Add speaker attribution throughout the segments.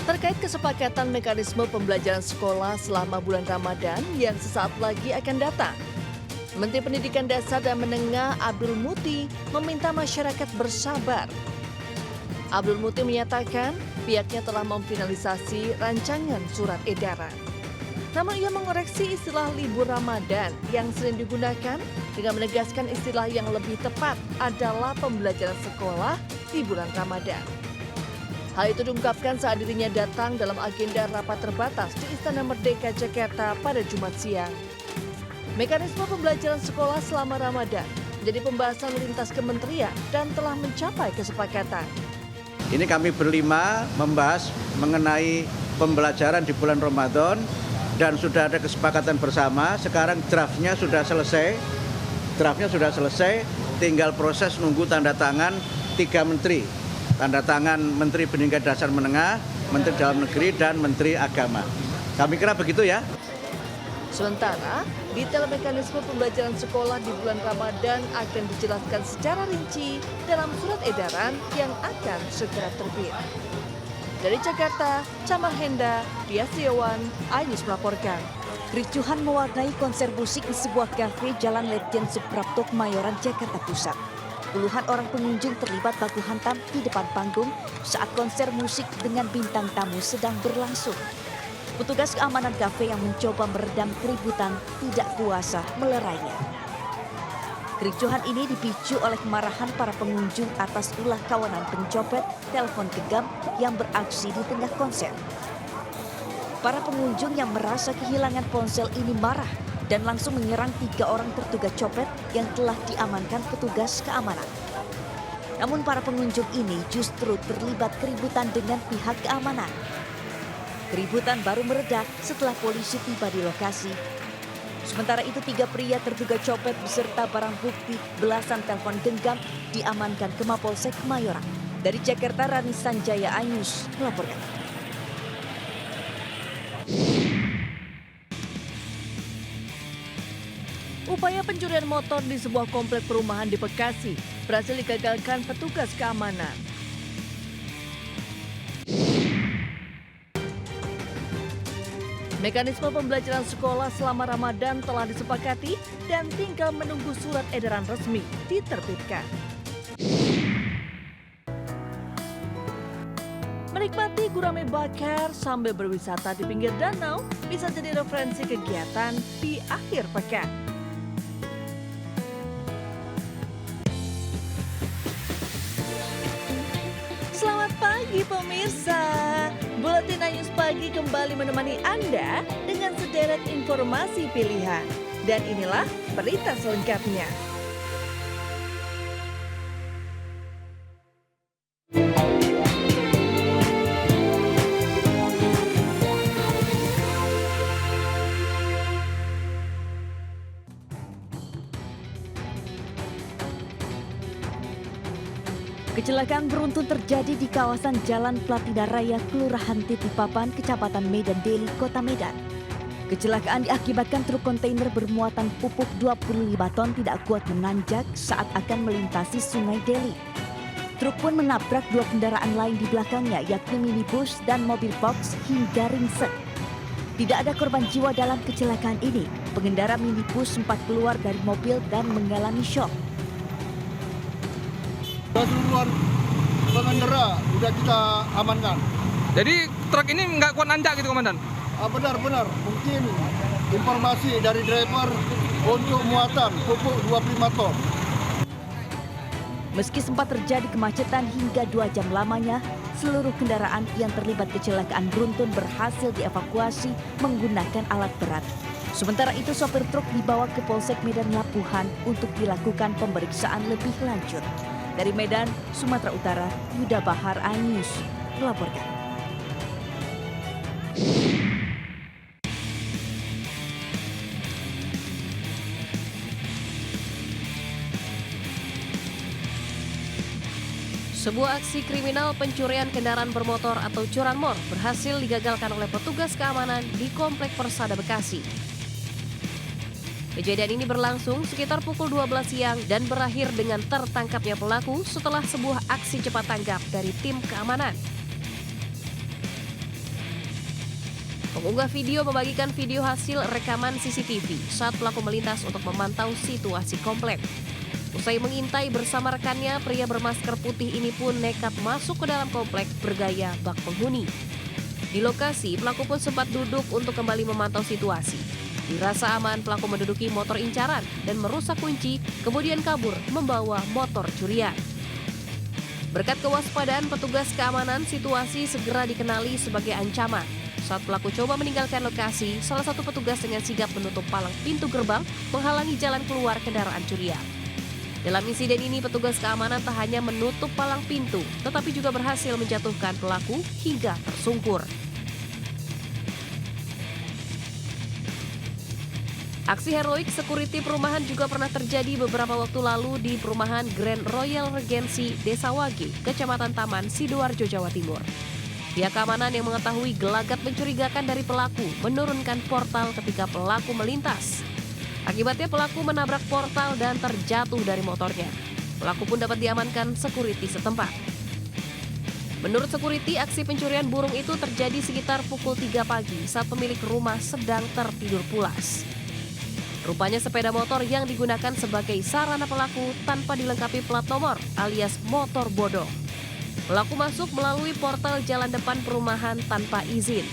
Speaker 1: Terkait kesepakatan mekanisme pembelajaran sekolah selama bulan Ramadan yang sesaat lagi akan datang, Menteri Pendidikan Dasar dan Menengah Abdul Muti meminta masyarakat bersabar. Abdul Muti menyatakan pihaknya telah memfinalisasi rancangan surat edaran. Namun ia mengoreksi istilah libur Ramadan yang sering digunakan dengan menegaskan istilah yang lebih tepat adalah pembelajaran sekolah di bulan Ramadan. Hal itu diungkapkan saat dirinya datang dalam agenda rapat terbatas di Istana Merdeka Jakarta pada Jumat siang. Mekanisme pembelajaran sekolah selama Ramadan menjadi pembahasan lintas kementerian dan telah mencapai kesepakatan.
Speaker 2: Ini kami berlima membahas mengenai pembelajaran di bulan Ramadan dan sudah ada kesepakatan bersama. Sekarang draftnya sudah selesai, tinggal proses nunggu tanda tangan 3 menteri. Tanda tangan Menteri Pendidikan Dasar Menengah, Menteri Dalam Negeri, dan Menteri Agama. Kami kira begitu ya.
Speaker 1: Sementara, detail mekanisme pembelajaran sekolah di bulan Ramadan akan dijelaskan secara rinci dalam surat edaran yang akan segera terbit. Dari Jakarta, Camar Henda, Piasiawan, iNews melaporkan.
Speaker 3: Kericuhan mewarnai konser musik di sebuah kafe Jalan Letjen Suprapto, Kemayoran, Jakarta Pusat. Puluhan orang pengunjung terlibat baku hantam di depan panggung saat konser musik dengan bintang tamu sedang berlangsung. Petugas keamanan kafe yang mencoba meredam keributan tidak kuasa melerainya. Kericuhan ini dipicu oleh kemarahan para pengunjung atas ulah kawanan pencopet telepon genggam yang beraksi di tengah konser. Para pengunjung yang merasa kehilangan ponsel ini marah dan langsung menyerang 3 orang terduga copet yang telah diamankan petugas keamanan. Namun para pengunjung ini justru terlibat keributan dengan pihak keamanan. Keributan baru mereda setelah polisi tiba di lokasi. Sementara itu 3 pria terduga copet beserta barang bukti belasan telepon genggam diamankan ke Mapolsek Kemayoran. Dari Jakarta, Rani Sanjaya, iNews melaporkan.
Speaker 1: Upaya pencurian motor di sebuah komplek perumahan di Bekasi berhasil digagalkan petugas keamanan. Mekanisme pembelajaran sekolah selama Ramadan telah disepakati dan tinggal menunggu surat edaran resmi diterbitkan. Menikmati gurame bakar sambil berwisata di pinggir danau bisa jadi referensi kegiatan di akhir pekan. Selamat pagi pemirsa, Buletin iNews Pagi kembali menemani Anda dengan sederet informasi pilihan. Dan inilah berita selengkapnya.
Speaker 3: Kecelakaan beruntun terjadi di kawasan Jalan Platina Raya, Kelurahan Titipapan, Kecamatan Medan Deli, Kota Medan. Kecelakaan diakibatkan truk kontainer bermuatan pupuk 25 ton tidak kuat menanjak saat akan melintasi Sungai Deli. Truk pun menabrak 2 kendaraan lain di belakangnya, yakni minibus dan mobil box hingga ringsek. Tidak ada korban jiwa dalam kecelakaan ini. Pengendara minibus sempat keluar dari mobil dan mengalami syok.
Speaker 4: Keseluruhan pengendara sudah kita amankan.
Speaker 5: Jadi truk ini nggak kuat nanjak gitu, Komandan?
Speaker 4: Benar. Mungkin informasi dari driver untuk muatan pupuk 25 ton.
Speaker 3: Meski sempat terjadi kemacetan hingga 2 jam lamanya, seluruh kendaraan yang terlibat kecelakaan beruntun berhasil dievakuasi menggunakan alat berat. Sementara itu sopir truk dibawa ke Polsek Medan Lapuhan untuk dilakukan pemeriksaan lebih lanjut. Dari Medan, Sumatera Utara, Yuda Bahar, iNews melaporkan.
Speaker 6: Sebuah aksi kriminal pencurian kendaraan bermotor atau curanmor berhasil digagalkan oleh petugas keamanan di Komplek Persada Bekasi. Kejadian ini berlangsung sekitar pukul 12 siang dan berakhir dengan tertangkapnya pelaku setelah sebuah aksi cepat tanggap dari tim keamanan. Pengunggah video membagikan video hasil rekaman CCTV saat pelaku melintas untuk memantau situasi komplek. Usai mengintai bersama rekannya, pria bermasker putih ini pun nekat masuk ke dalam komplek bergaya bak penghuni. Di lokasi, pelaku pun sempat duduk untuk kembali memantau situasi. Dirasa aman, pelaku menduduki motor incaran dan merusak kunci, kemudian kabur membawa motor curian. Berkat kewaspadaan petugas keamanan, situasi segera dikenali sebagai ancaman. Saat pelaku coba meninggalkan lokasi, salah satu petugas dengan sigap menutup palang pintu gerbang menghalangi jalan keluar kendaraan curian. Dalam insiden ini, petugas keamanan tak hanya menutup palang pintu, tetapi juga berhasil menjatuhkan pelaku hingga tersungkur. Aksi heroik security perumahan juga pernah terjadi beberapa waktu lalu di perumahan Grand Royal Regency, Desa Wage, Kecamatan Taman, Sidoarjo, Jawa Timur. Pihak keamanan yang mengetahui gelagat mencurigakan dari pelaku menurunkan portal ketika pelaku melintas. Akibatnya pelaku menabrak portal dan terjatuh dari motornya. Pelaku pun dapat diamankan security setempat. Menurut security, aksi pencurian burung itu terjadi sekitar pukul 3 pagi saat pemilik rumah sedang tertidur pulas. Rupanya sepeda motor yang digunakan sebagai sarana pelaku tanpa dilengkapi plat nomor alias motor bodong. Pelaku masuk melalui portal jalan depan perumahan tanpa izin.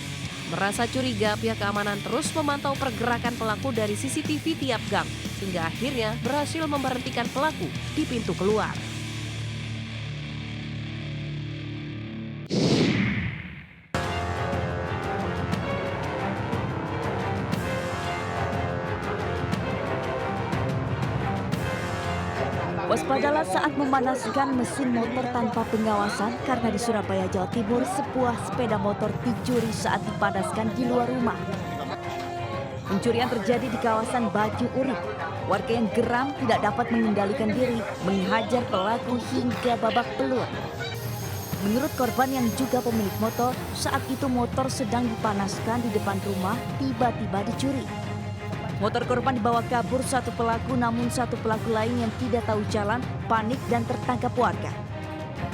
Speaker 6: Merasa curiga, pihak keamanan terus memantau pergerakan pelaku dari CCTV tiap gang, hingga akhirnya berhasil memberhentikan pelaku di pintu keluar.
Speaker 3: Waspadalah saat memanaskan mesin motor tanpa pengawasan karena di Surabaya, Jawa Timur, sebuah sepeda motor dicuri saat dipanaskan di luar rumah. Pencurian terjadi di kawasan Baju Urip. Warga yang geram tidak dapat mengendalikan diri, menghajar pelaku hingga babak belur. Menurut korban yang juga pemilik motor, saat itu motor sedang dipanaskan di depan rumah, tiba-tiba dicuri. Motor korban dibawa kabur satu pelaku, namun satu pelaku lain yang tidak tahu jalan panik dan tertangkap warga.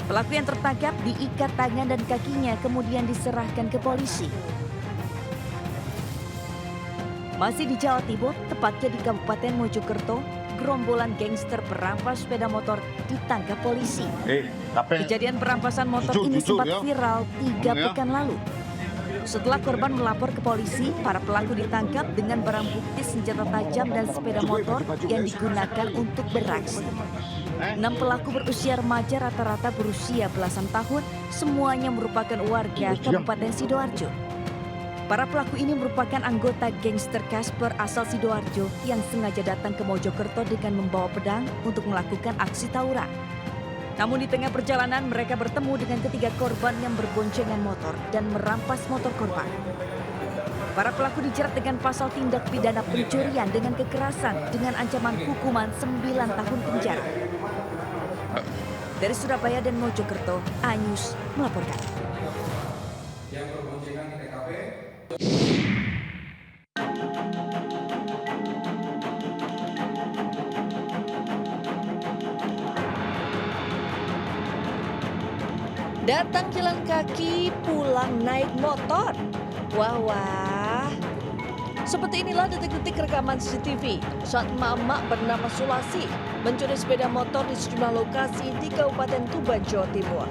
Speaker 3: Pelaku yang tertangkap diikat tangan dan kakinya, kemudian diserahkan ke polisi. Masih di Jawa Timur, tepatnya di Kabupaten Mojokerto, gerombolan gangster perampas sepeda motor ditangkap polisi. Kejadian perampasan motor ini sempat viral 3 pekan lalu. Setelah korban melapor ke polisi, para pelaku ditangkap dengan barang bukti senjata tajam dan sepeda motor yang digunakan untuk beraksi. 6 pelaku berusia remaja, rata-rata berusia belasan tahun, semuanya merupakan warga Kabupaten Sidoarjo. Para pelaku ini merupakan anggota gangster Casper asal Sidoarjo yang sengaja datang ke Mojokerto dengan membawa pedang untuk melakukan aksi tawuran. Namun di tengah perjalanan mereka bertemu dengan ketiga korban yang berboncengan motor dan merampas motor korban. Para pelaku dijerat dengan pasal tindak pidana pencurian dengan kekerasan dengan ancaman hukuman 9 tahun penjara. Dari Surabaya dan Mojokerto, Anyus melaporkan.
Speaker 7: Yang berboncengan ke TKP.
Speaker 1: Datang jalan kaki, pulang naik motor. Wah. Seperti inilah detik-detik rekaman CCTV saat emak-emak bernama Sulasi mencuri sepeda motor di sejumlah lokasi di Kabupaten Tuban, Jawa Timur.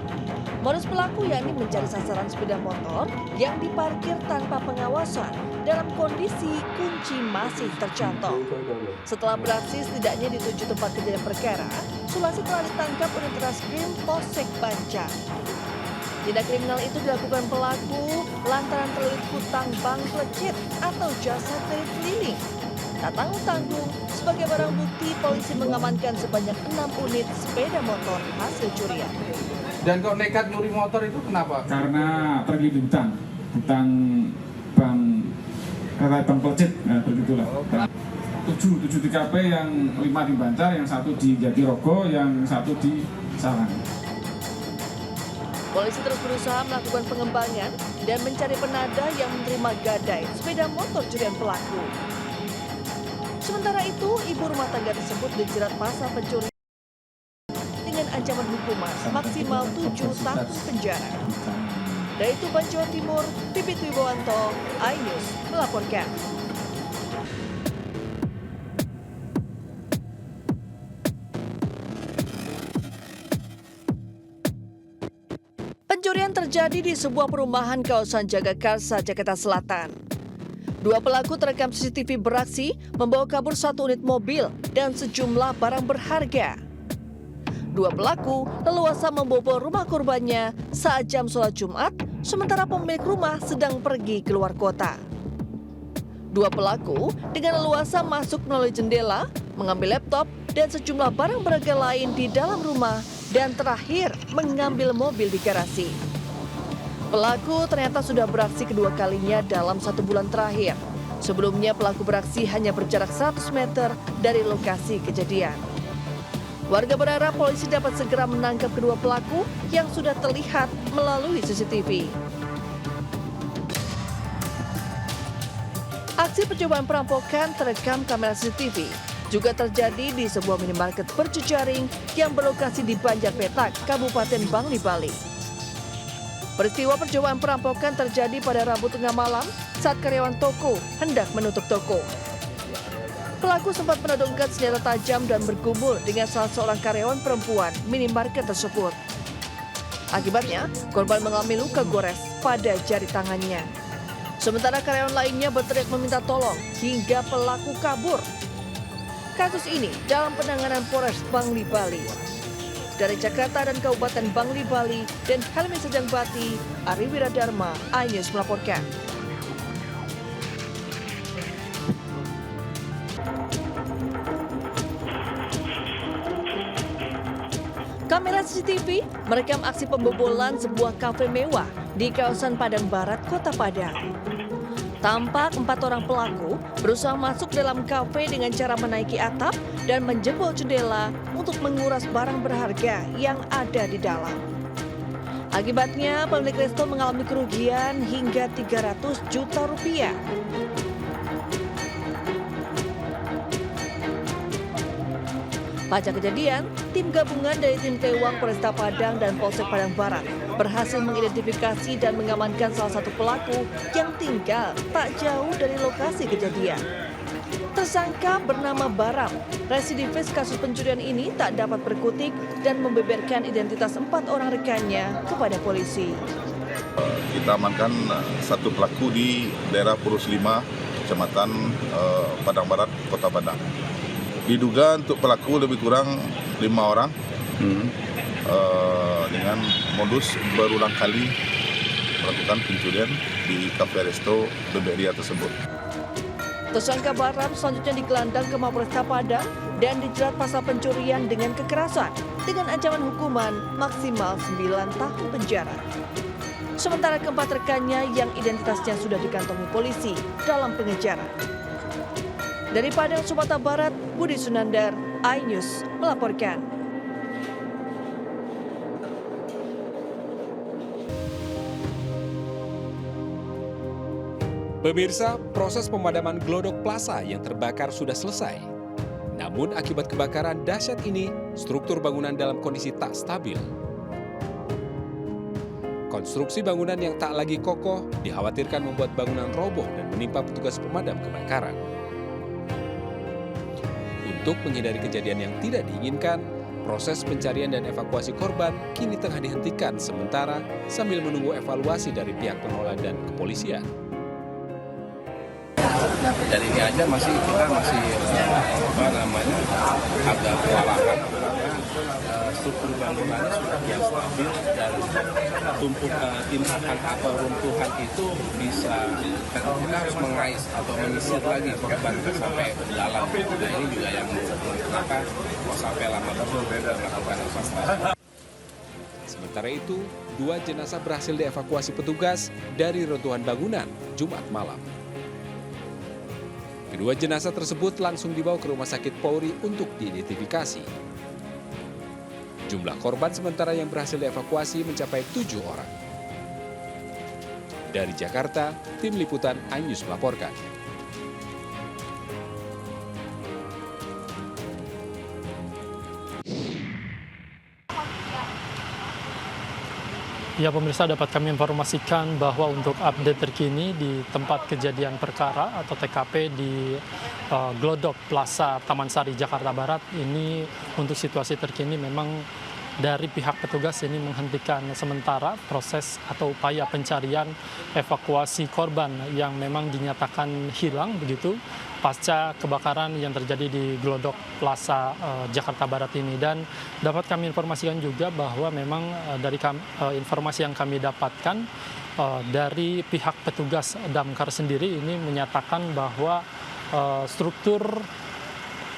Speaker 1: Modus pelaku yakni mencari sasaran sepeda motor yang diparkir tanpa pengawasan dalam kondisi kunci masih tercantol. Setelah beraksi setidaknya di 7 tempat kejadian perkara, Sulasi telah ditangkap unit Reskrim Polsek Banjar. Tindak kriminal itu dilakukan pelaku lantaran terlilit hutang bank plecet atau jasa kredit keliling. Tak tanggung-tanggung, sebagai barang bukti polisi mengamankan sebanyak 6 unit sepeda motor hasil curian.
Speaker 5: Dan kok nekat nyuri motor itu kenapa?
Speaker 8: Karena terlilit hutang bank plecet, nah, begitulah. 7 TKP yang 5 di Banjar, yang 1 di Jatirogo, yang 1 di Sarang.
Speaker 1: Polisi terus berusaha melakukan pengembangan dan mencari penada yang menerima gadai sepeda motor curian pelaku. Sementara itu, ibu rumah tangga tersebut dijerat pasal pencurian dengan ancaman hukuman maksimal 7 tahun penjara. Dari Tuban, Jawa Timur, Pipit Wibowanto, iNews melaporkan. Pencurian terjadi di sebuah perumahan kawasan Jagakarsa, Jakarta Selatan. Dua pelaku terekam CCTV beraksi membawa kabur satu unit mobil dan sejumlah barang berharga. Dua pelaku leluasa membobol rumah korbannya saat jam sholat Jumat, sementara pemilik rumah sedang pergi keluar kota. Dua pelaku dengan leluasa masuk melalui jendela, mengambil laptop dan sejumlah barang berharga lain di dalam rumah, dan terakhir mengambil mobil di garasi. Pelaku ternyata sudah beraksi kedua kalinya dalam 1 bulan terakhir. Sebelumnya pelaku beraksi hanya berjarak 100 meter dari lokasi kejadian. Warga berharap polisi dapat segera menangkap kedua pelaku yang sudah terlihat melalui CCTV. Aksi percobaan perampokan terekam kamera CCTV juga terjadi di sebuah minimarket berjejaring yang berlokasi di Banjarpetak, Kabupaten Bangli, Bali. Peristiwa percobaan perampokan terjadi pada Rabu tengah malam saat karyawan toko hendak menutup toko. Pelaku sempat menodongkan senjata tajam dan bergumul dengan salah seorang karyawan perempuan minimarket tersebut. Akibatnya, korban mengalami luka gores pada jari tangannya. Sementara karyawan lainnya berteriak meminta tolong hingga pelaku kabur. Kasus ini dalam penanganan Polres Bangli, Bali. Dari Jakarta dan Kabupaten Bangli, Bali, dan Helmi Sejangbati, Ari Wiradharma, iNews melaporkan. Kamera CCTV merekam aksi pembobolan sebuah kafe mewah di kawasan Padang Barat, Kota Padang. Tampak 4 orang pelaku berusaha masuk dalam kafe dengan cara menaiki atap dan menjebol jendela untuk menguras barang berharga yang ada di dalam. Akibatnya, pemilik resto mengalami kerugian hingga 300 juta rupiah. Pasca kejadian, tim gabungan dari tim Tewang Polresta Padang dan Polsek Padang Barat berhasil mengidentifikasi dan mengamankan salah satu pelaku yang tinggal tak jauh dari lokasi kejadian. Tersangka bernama Baram, residivis kasus pencurian ini tak dapat berkutik dan membeberkan identitas 4 orang rekannya kepada polisi.
Speaker 9: Kita amankan satu pelaku di daerah Purus 5, Kecamatan Padang Barat, Kota Padang. Diduga untuk pelaku lebih kurang 5 orang dengan modus berulang kali melakukan pencurian di kafe resto Beberia tersebut.
Speaker 1: Tersangka Baram selanjutnya digelandang ke Mapolresta Padang dan dijerat pasal pencurian dengan kekerasan dengan ancaman hukuman maksimal 9 tahun penjara. Sementara keempat rekannya yang identitasnya sudah dikantongi polisi dalam pengejaran. Dari Padang, Sumatera Barat, Budi Sunandar, iNews melaporkan.
Speaker 10: Pemirsa, proses pemadaman Glodok Plaza yang terbakar sudah selesai. Namun akibat kebakaran dahsyat ini, struktur bangunan dalam kondisi tak stabil. Konstruksi bangunan yang tak lagi kokoh dikhawatirkan membuat bangunan roboh dan menimpa petugas pemadam kebakaran. Untuk menghindari kejadian yang tidak diinginkan, proses pencarian dan evakuasi korban kini tengah dihentikan sementara sambil menunggu evaluasi dari pihak pengelola dan kepolisian.
Speaker 7: Dari ini aja kita masih agak kewalahan struktur bangunannya sudah yang stabil dan timbukan atau runtuhan itu bisa kita harus mengais atau menyisir lagi korban sampai ke dalam. Nah ini juga yang kenapa kok sampai lama terus melakukan evakuasi.
Speaker 10: Sementara itu, 2 jenazah berhasil dievakuasi petugas dari reruntuhan bangunan Jumat malam. Kedua jenazah tersebut langsung dibawa ke Rumah Sakit Polri untuk diidentifikasi. Jumlah korban sementara yang berhasil dievakuasi mencapai 7 orang. Dari Jakarta, tim liputan iNews melaporkan.
Speaker 11: Ya pemirsa, dapat kami informasikan bahwa untuk update terkini di tempat kejadian perkara atau TKP di Glodok Plaza Taman Sari, Jakarta Barat, ini untuk situasi terkini memang dari pihak petugas ini menghentikan sementara proses atau upaya pencarian evakuasi korban yang memang dinyatakan hilang begitu pasca kebakaran yang terjadi di Glodok Plaza Jakarta Barat ini. Dan dapat kami informasikan juga bahwa memang dari informasi yang kami dapatkan dari pihak petugas damkar sendiri ini menyatakan bahwa struktur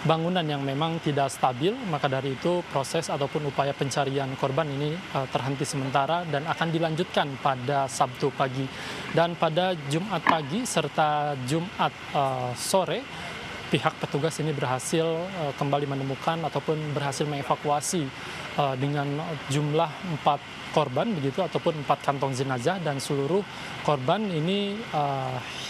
Speaker 11: bangunan yang memang tidak stabil, maka dari itu proses ataupun upaya pencarian korban ini terhenti sementara dan akan dilanjutkan pada Sabtu pagi. Dan pada Jumat pagi serta Jumat sore, pihak petugas ini berhasil kembali menemukan ataupun berhasil mengevakuasi dengan jumlah 4 korban begitu ataupun 4 kantong jenazah, dan seluruh korban ini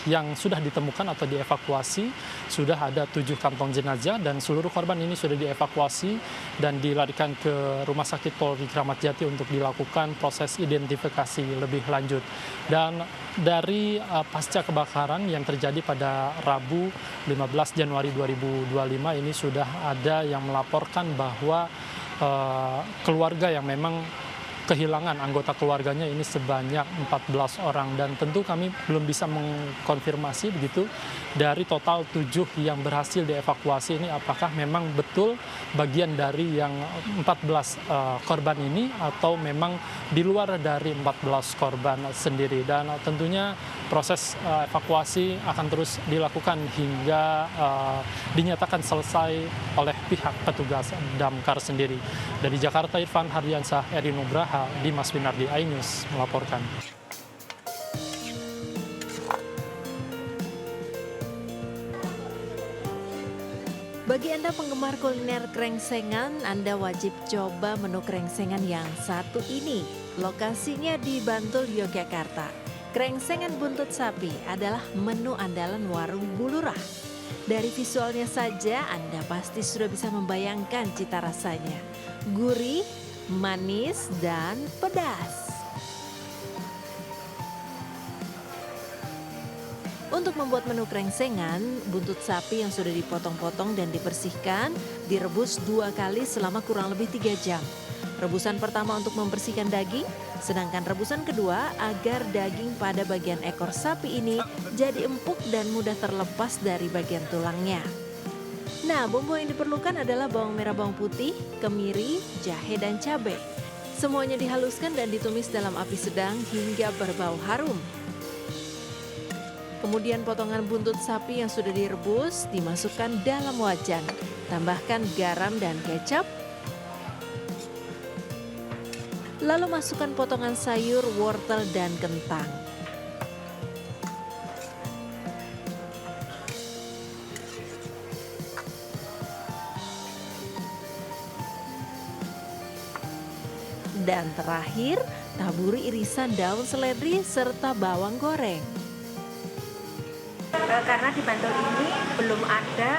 Speaker 11: yang sudah ditemukan atau dievakuasi sudah ada 7 kantong jenazah, dan seluruh korban ini sudah dievakuasi dan dilarikan ke Rumah Sakit Polri Kramat Jati untuk dilakukan proses identifikasi lebih lanjut. Dan dari pasca kebakaran yang terjadi pada Rabu 15 Januari 2025 ini sudah ada yang melaporkan bahwa keluarga yang memang kehilangan anggota keluarganya ini sebanyak 14 orang, dan tentu kami belum bisa mengkonfirmasi begitu dari total 7 yang berhasil dievakuasi ini apakah memang betul bagian dari yang 14 korban ini atau memang di luar dari 14 korban sendiri. Dan tentunya proses evakuasi akan terus dilakukan hingga dinyatakan selesai oleh pihak petugas damkar sendiri. Dari Jakarta, Irfan Hardiansyah, Eri Nugraha, Dimas Winardi, iNews melaporkan.
Speaker 1: Bagi Anda penggemar kuliner krengsengan, Anda wajib coba menu krengsengan yang satu ini. Lokasinya di Bantul, Yogyakarta. Krengsengan buntut sapi adalah menu andalan warung Bulurah. Dari visualnya saja Anda pasti sudah bisa membayangkan cita rasanya. Gurih, manis, dan pedas. Untuk membuat menu krengsengan, buntut sapi yang sudah dipotong-potong dan dibersihkan direbus 2 kali selama kurang lebih 3 jam. Rebusan pertama untuk membersihkan daging, sedangkan rebusan kedua agar daging pada bagian ekor sapi ini jadi empuk dan mudah terlepas dari bagian tulangnya. Nah, bumbu yang diperlukan adalah bawang merah, bawang putih, kemiri, jahe, dan cabai. Semuanya dihaluskan dan ditumis dalam api sedang hingga berbau harum. Kemudian potongan buntut sapi yang sudah direbus dimasukkan dalam wajan. Tambahkan garam dan kecap. Lalu masukkan potongan sayur, wortel, dan kentang. Dan terakhir, taburi irisan daun seledri serta bawang goreng.
Speaker 12: Karena di Bantul ini belum ada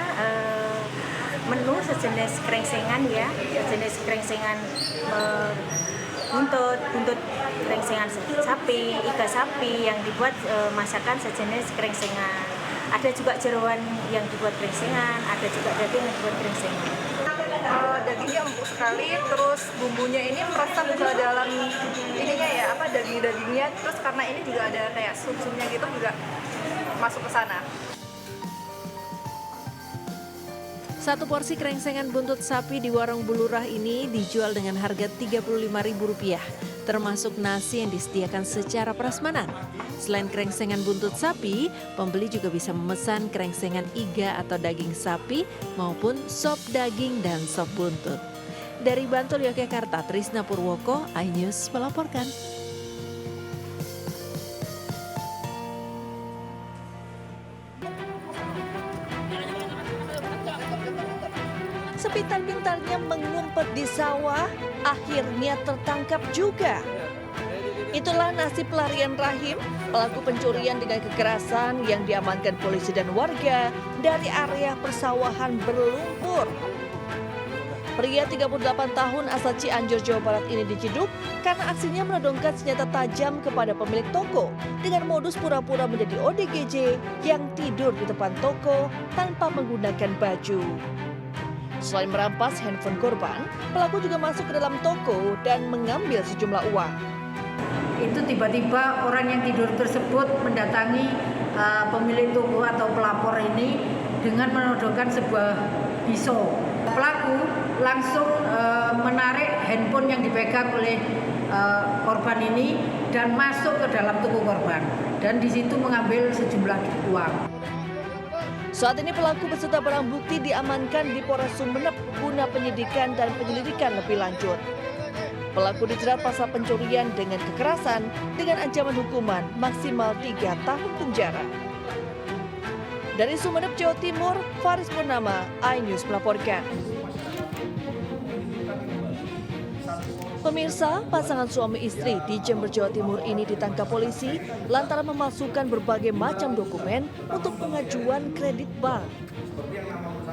Speaker 12: menu sejenis krengsengan ya, sejenis krengsengan buntut krengsengan sapi, iga sapi yang dibuat masakan sejenis krengsengan. Ada juga jeroan yang dibuat krengsengan, ada juga daging yang dibuat krengsengan.
Speaker 13: Dagingnya empuk sekali, terus bumbunya ini meresap ke dalam ininya ya, daging-dagingnya. Terus karena ini juga ada kayak sup-supnya gitu juga masuk ke sana.
Speaker 1: Satu porsi krengsengan buntut sapi di warung Bulurah ini dijual dengan harga Rp35.000, termasuk nasi yang disediakan secara prasmanan. Selain krengsengan buntut sapi, pembeli juga bisa memesan krengsengan iga atau daging sapi maupun sop daging dan sop buntut. Dari Bantul, Yogyakarta, Trisna Purwoko, iNews melaporkan. Sepintar-pintarnya mengumpet di sawah, akhirnya tertangkap juga. Itulah nasib pelarian Rahim, pelaku pencurian dengan kekerasan yang diamankan polisi dan warga dari area persawahan berlumpur. Pria 38 tahun asal Cianjur, Jawa Barat ini diciduk karena aksinya menodongkan senjata tajam kepada pemilik toko dengan modus pura-pura menjadi ODGJ yang tidur di depan toko tanpa menggunakan baju. Selain merampas handphone korban, pelaku juga masuk ke dalam toko dan mengambil sejumlah uang.
Speaker 14: Itu tiba-tiba orang yang tidur tersebut mendatangi pemilik toko atau pelapor ini dengan menodongkan sebuah pisau. Pelaku langsung menarik handphone yang dipegang oleh korban ini dan masuk ke dalam toko korban dan di situ mengambil sejumlah uang.
Speaker 1: Saat ini pelaku beserta barang bukti diamankan di Polres Sumeneb guna penyidikan dan penyelidikan lebih lanjut. Pelaku dijerat pasal pencurian dengan kekerasan dengan ancaman hukuman maksimal 3 tahun penjara. Dari Sumeneb, Jawa Timur, Faris Purnama, iNews melaporkan. Pemirsa, pasangan suami istri di Jember, Jawa Timur ini ditangkap polisi lantaran memasukkan berbagai macam dokumen untuk pengajuan kredit bank.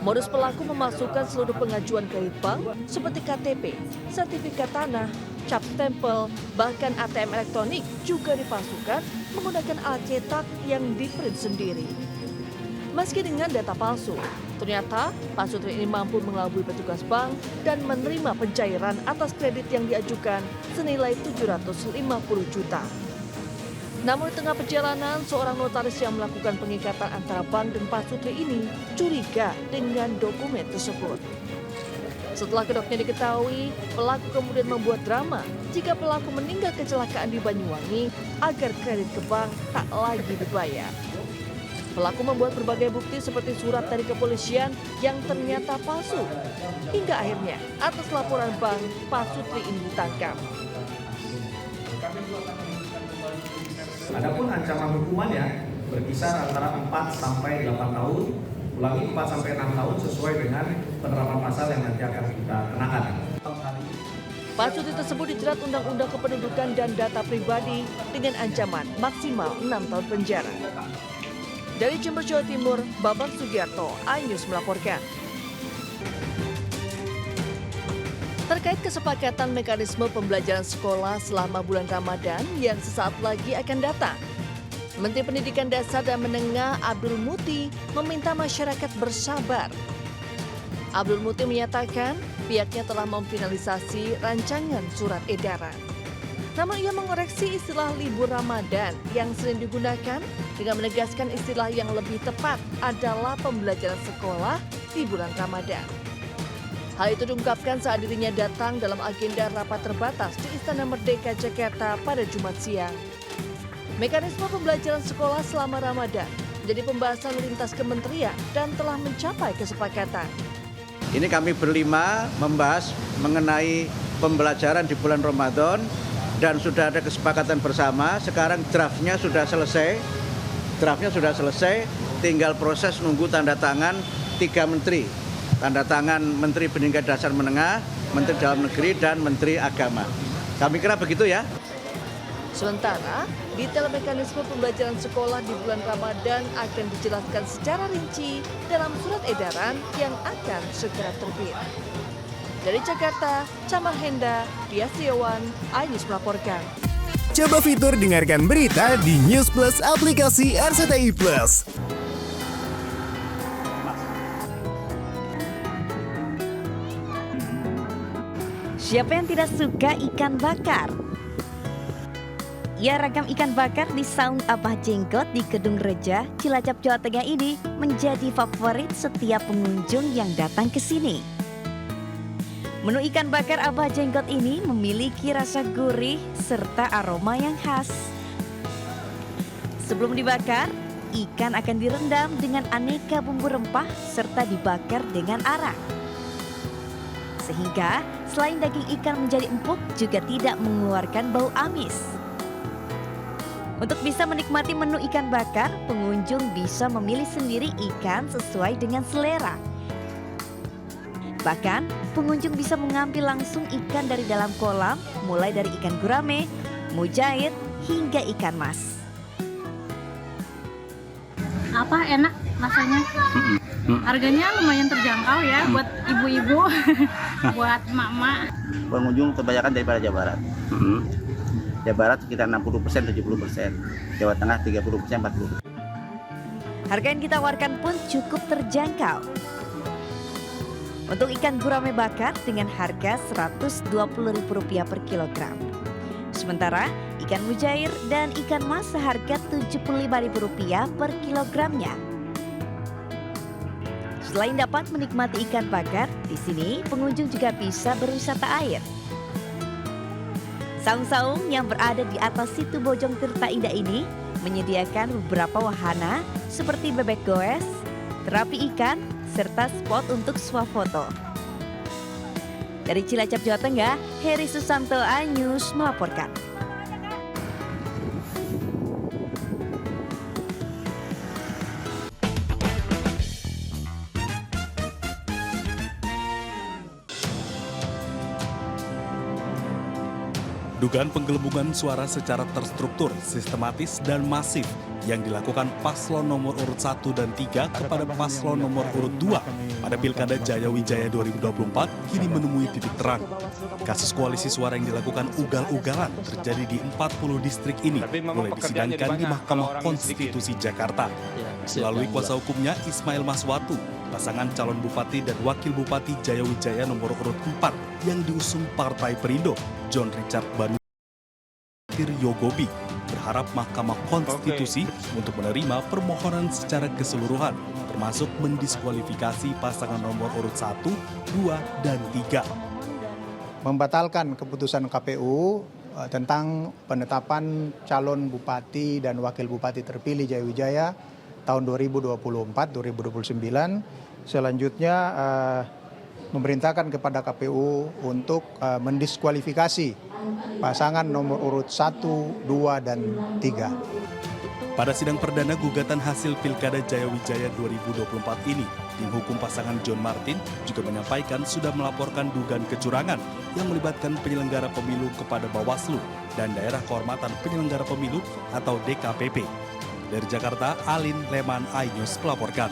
Speaker 1: Modus pelaku memasukkan seluruh pengajuan kredit bank seperti KTP, sertifikat tanah, cap stempel, bahkan ATM elektronik juga dipalsukan menggunakan alat cetak yang diprint sendiri. Meski dengan data palsu, ternyata Pak Sutri ini mampu mengelabui petugas bank dan menerima pencairan atas kredit yang diajukan senilai 750 juta. Namun di tengah perjalanan, seorang notaris yang melakukan pengikatan antara bank dan Pak Sutri ini curiga dengan dokumen tersebut. Setelah kedoknya diketahui, pelaku kemudian membuat drama jika pelaku meninggal kecelakaan di Banyuwangi agar kredit ke bank tak lagi dibayar. Pelaku membuat berbagai bukti seperti surat dari kepolisian yang ternyata palsu. Hingga akhirnya atas laporan bank, Pak Sutri ini ditangkap.
Speaker 15: Adapun ancaman hukumannya berkisar antara 4 sampai 8 tahun, ulangi 4 sampai 6 tahun sesuai dengan penerapan pasal yang nanti akan kita kenakan.
Speaker 1: Pak Sutri tersebut dijerat Undang-Undang Kependudukan dan Data Pribadi dengan ancaman maksimal 6 tahun penjara. Dari Jember, Jawa Timur, Babang Sugiarto, iNews melaporkan. Terkait kesepakatan mekanisme pembelajaran sekolah selama bulan Ramadan yang sesaat lagi akan datang, Menteri Pendidikan Dasar dan Menengah Abdul Muti meminta masyarakat bersabar. Abdul Muti menyatakan pihaknya telah memfinalisasi rancangan surat edaran. Namun ia mengoreksi istilah libur Ramadan yang sering digunakan dengan menegaskan istilah yang lebih tepat adalah pembelajaran sekolah di bulan Ramadan. Hal itu diungkapkan saat dirinya datang dalam agenda rapat terbatas di Istana Merdeka Jakarta pada Jumat siang. Mekanisme pembelajaran sekolah selama Ramadan menjadi pembahasan lintas kementerian dan telah mencapai kesepakatan.
Speaker 2: Ini kami berlima membahas mengenai pembelajaran di bulan Ramadan dan sudah ada kesepakatan bersama. Sekarang draftnya sudah selesai, tinggal proses nunggu tanda tangan 3 menteri. Tanda tangan Menteri Pendidikan Dasar Menengah, Menteri Dalam Negeri, dan Menteri Agama. Kami kira begitu ya.
Speaker 1: Sementara, detail mekanisme pembelajaran sekolah di bulan Ramadan akan dijelaskan secara rinci dalam surat edaran yang akan segera terbit. Dari Jakarta, Camal Henda, Piasiawan, iNews melaporkan.
Speaker 16: Coba fitur dengarkan berita di News Plus aplikasi RCTI Plus.
Speaker 3: Siapa yang tidak suka ikan bakar? Ya, ragam ikan bakar di Saung Abah Jenggot di Kedung Reja, Cilacap, Jawa Tengah ini menjadi favorit setiap pengunjung yang datang ke sini. Menu ikan bakar Abah Jenggot ini memiliki rasa gurih serta aroma yang khas. Sebelum dibakar, ikan akan direndam dengan aneka bumbu rempah serta dibakar dengan arang. Sehingga selain daging ikan menjadi empuk juga tidak mengeluarkan bau amis. Untuk bisa menikmati menu ikan bakar, pengunjung bisa memilih sendiri ikan sesuai dengan selera. Bahkan, pengunjung bisa mengambil langsung ikan dari dalam kolam, mulai dari ikan gurame, mujair, hingga ikan mas.
Speaker 17: Apa enak rasanya? Harganya lumayan terjangkau ya buat ibu-ibu. buat emak-emak.
Speaker 18: Pengunjung kebanyakan daripada Jawa Barat. Jawa Barat sekitar 60%, 70%. Jawa Tengah 30%, 40%.
Speaker 3: Harga yang ditawarkan pun cukup terjangkau. Untuk ikan gurame bakar dengan harga Rp120.000 per kilogram. Sementara ikan mujair dan ikan mas seharga Rp75.000 per kilogramnya. Selain dapat menikmati ikan bakar, di sini pengunjung juga bisa berwisata air. Saung-saung yang berada di atas situ Bojong Tirta Indah ini menyediakan beberapa wahana seperti bebek goes, terapi ikan, serta spot untuk swafoto. Dari Cilacap, Jawa Tengah, Heri Susanto, iNews melaporkan.
Speaker 19: Dugaan penggelembungan suara secara terstruktur, sistematis, dan masif yang dilakukan paslon nomor urut 1 dan 3 kepada paslon nomor urut 2 pada Pilkada Jayawijaya 2024 kini menemui titik terang. Kasus koalisi suara yang dilakukan ugal-ugalan terjadi di 40 distrik ini mulai disidangkan di Mahkamah Konstitusi Jakarta. Melalui kuasa hukumnya Ismail Maswatu, pasangan calon bupati dan wakil bupati Jayawijaya nomor urut 4 yang diusung Partai Perindo, John Richard Yogobi, berharap Mahkamah Konstitusi untuk menerima permohonan secara keseluruhan, termasuk mendiskualifikasi pasangan nomor urut 1, 2, dan 3.
Speaker 20: Membatalkan keputusan KPU tentang penetapan calon bupati dan wakil bupati terpilih Jayawijaya tahun 2024-2029. Selanjutnya memerintahkan kepada KPU untuk mendiskualifikasi pasangan nomor urut 1, 2, dan 3.
Speaker 19: Pada sidang perdana gugatan hasil Pilkada Jayawijaya 2024 ini, tim hukum pasangan John Martin juga menyampaikan sudah melaporkan dugaan kecurangan yang melibatkan penyelenggara pemilu kepada Bawaslu dan Daerah Kehormatan Penyelenggara Pemilu atau DKPP. Dari Jakarta, Alin Leman, iNews melaporkan.